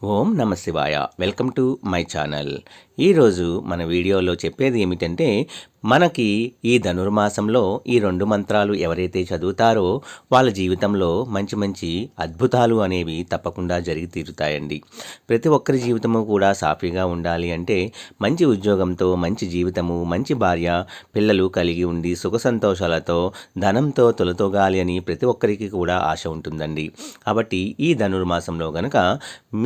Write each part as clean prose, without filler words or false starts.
ఓం నమ శివాయ. Welcome to my channel. ఈరోజు మన వీడియోలో చెప్పేది ఏమిటంటే, మనకి ఈ ధనుర్మాసంలో ఈ 2 మంత్రాలు ఎవరైతే చదువుతారో వాళ్ళ జీవితంలో మంచి మంచి అద్భుతాలు అనేవి తప్పకుండా జరిగి తీరుతాయండి. ప్రతి ఒక్కరి జీవితము కూడా సాఫీగా ఉండాలి అంటే మంచి ఉద్యోగంతో, మంచి జీవితము, మంచి భార్య, పిల్లలు కలిగి ఉండి సుఖ సంతోషాలతో, ధనంతో తొలతూగాలి అని ప్రతి ఒక్కరికి కూడా ఆశ ఉంటుందండి. కాబట్టి ఈ ధనుర్మాసంలో గనక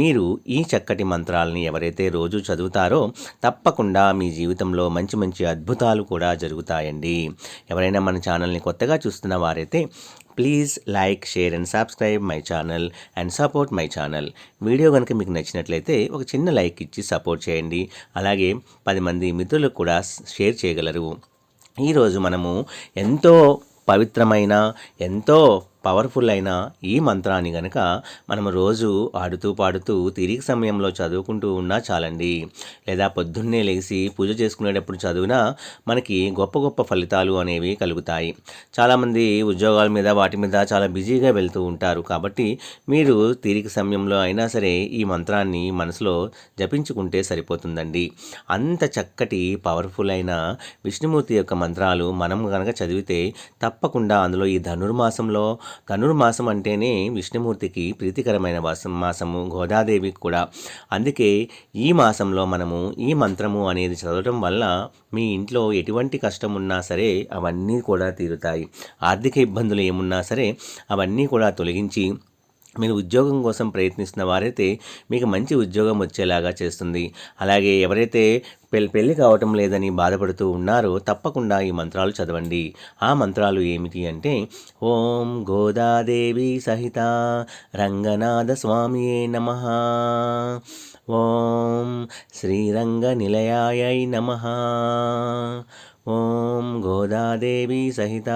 మీరు ఈ చక్కటి మంత్రాలని ఎవరైతే రోజు చదువుతారో తప్పకుండా మీ జీవితంలో మంచి మంచి అద్భుతాలు కూడా జరుగుతాయండి. ఎవరైనా మన ఛానల్ని కొత్తగా చూస్తున్న వారైతే please like, share and subscribe my channel and support my channel. Video కనుక మీకు నచ్చినట్లయితే ఒక చిన్న లైక్ ఇచ్చి సపోర్ట్ చేయండి. అలాగే 10 మంది మిత్రులకు కూడా షేర్ చేయగలరు. ఈరోజు మనము ఎంతో పవిత్రమైన, ఎంతో పవర్ఫుల్ అయిన ఈ మంత్రాన్ని గనక మనం రోజు ఆడుతూ పాడుతూ తీరిక సమయంలో చదువుకుంటూ ఉన్నా చాలండి. లేదా పొద్దున్నే లేచి పూజ చేసుకునేటప్పుడు చదివినా మనకి గొప్ప గొప్ప ఫలితాలు అనేవి కలుగుతాయి. చాలామంది ఉద్యోగాల మీద వాటి మీద చాలా బిజీగా వెళ్తూ ఉంటారు. కాబట్టి మీరు తీరిక సమయంలో అయినా సరే ఈ మంత్రాన్ని మనసులో జపించుకుంటే సరిపోతుందండి. అంత చక్కటి పవర్ఫుల్ అయిన విష్ణుమూర్తి యొక్క మంత్రాలు మనం కనుక చదివితే తప్పకుండా అందులో ఈ ధనుర్మాసం అంటేనే విష్ణుమూర్తికి ప్రీతికరమైన మాసము, గోదాదేవికి కూడా. అందుకే ఈ మాసంలో మనము ఈ మంత్రము అనేది చదవడం వల్ల మీ ఇంట్లో ఎటువంటి కష్టం ఉన్నా సరే అవన్నీ కూడా తీరుతాయి. ఆర్థిక ఇబ్బందులు ఏమున్నా సరే అవన్నీ కూడా తొలగించి మీరు ఉద్యోగం కోసం ప్రయత్నిస్తున్న వారైతే మీకు మంచి ఉద్యోగం వచ్చేలాగా చేస్తుంది. అలాగే ఎవరైతే పెళ్ళి కావటం లేదని బాధపడుతూ ఉన్నారో తప్పకుండా ఈ మంత్రాలు చదవండి. ఆ మంత్రాలు ఏమిటి అంటే, ఓం గోదాదేవి సహిత రంగనాథ స్వామియే నమః, ఓం శ్రీరంగ నిలయాయై నమః, ఓం గోదాదేవి సహిత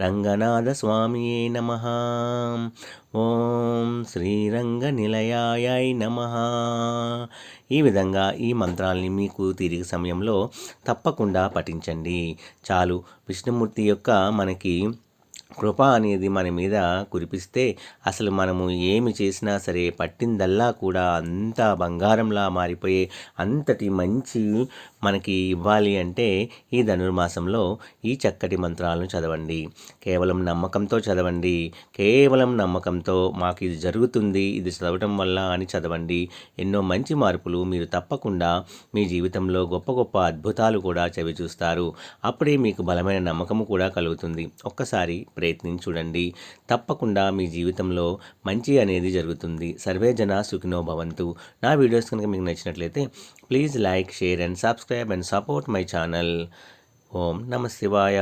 రంగనాథ స్వామియే నమః, ఓం శ్రీరంగ నిలయాయై నమః. ఈ విధంగా ఈ మంత్రాల్ని మీకు తీరిక సమయంలో తప్పకుండా పఠించండి. చాలు విష్ణుమూర్తి యొక్క మనకి కృప అనేది మన మీద కురిపిస్తే అసలు మనము ఏమి చేసినా సరే పట్టిందల్లా కూడా అంతా బంగారంలా మారిపోయే అంతటి మంచి మనకి ఇవ్వాలి అంటే ఈ ధనుర్మాసంలో ఈ చక్కటి మంత్రాలను చదవండి. కేవలం నమ్మకంతో చదవండి. కేవలం నమ్మకంతో మాకు ఇది జరుగుతుంది, ఇది చదవటం వల్ల అని చదవండి. ఎన్నో మంచి మార్పులు మీరు తప్పకుండా మీ జీవితంలో గొప్ప గొప్ప అద్భుతాలు కూడా చవి చూస్తారు. అప్పుడే మీకు బలమైన నమ్మకము కూడా కలుగుతుంది. ఒక్కసారి ప్రయత్నించి చూడండి. తప్పకుండా మీ జీవితంలో మంచి అనేది జరుగుతుంది. సర్వే జన సుఖినో భవంతు. నా వీడియోస్ కనుక మీకు నచ్చినట్లయితే please like, share and subscribe and support my channel. Om నమ శివాయ.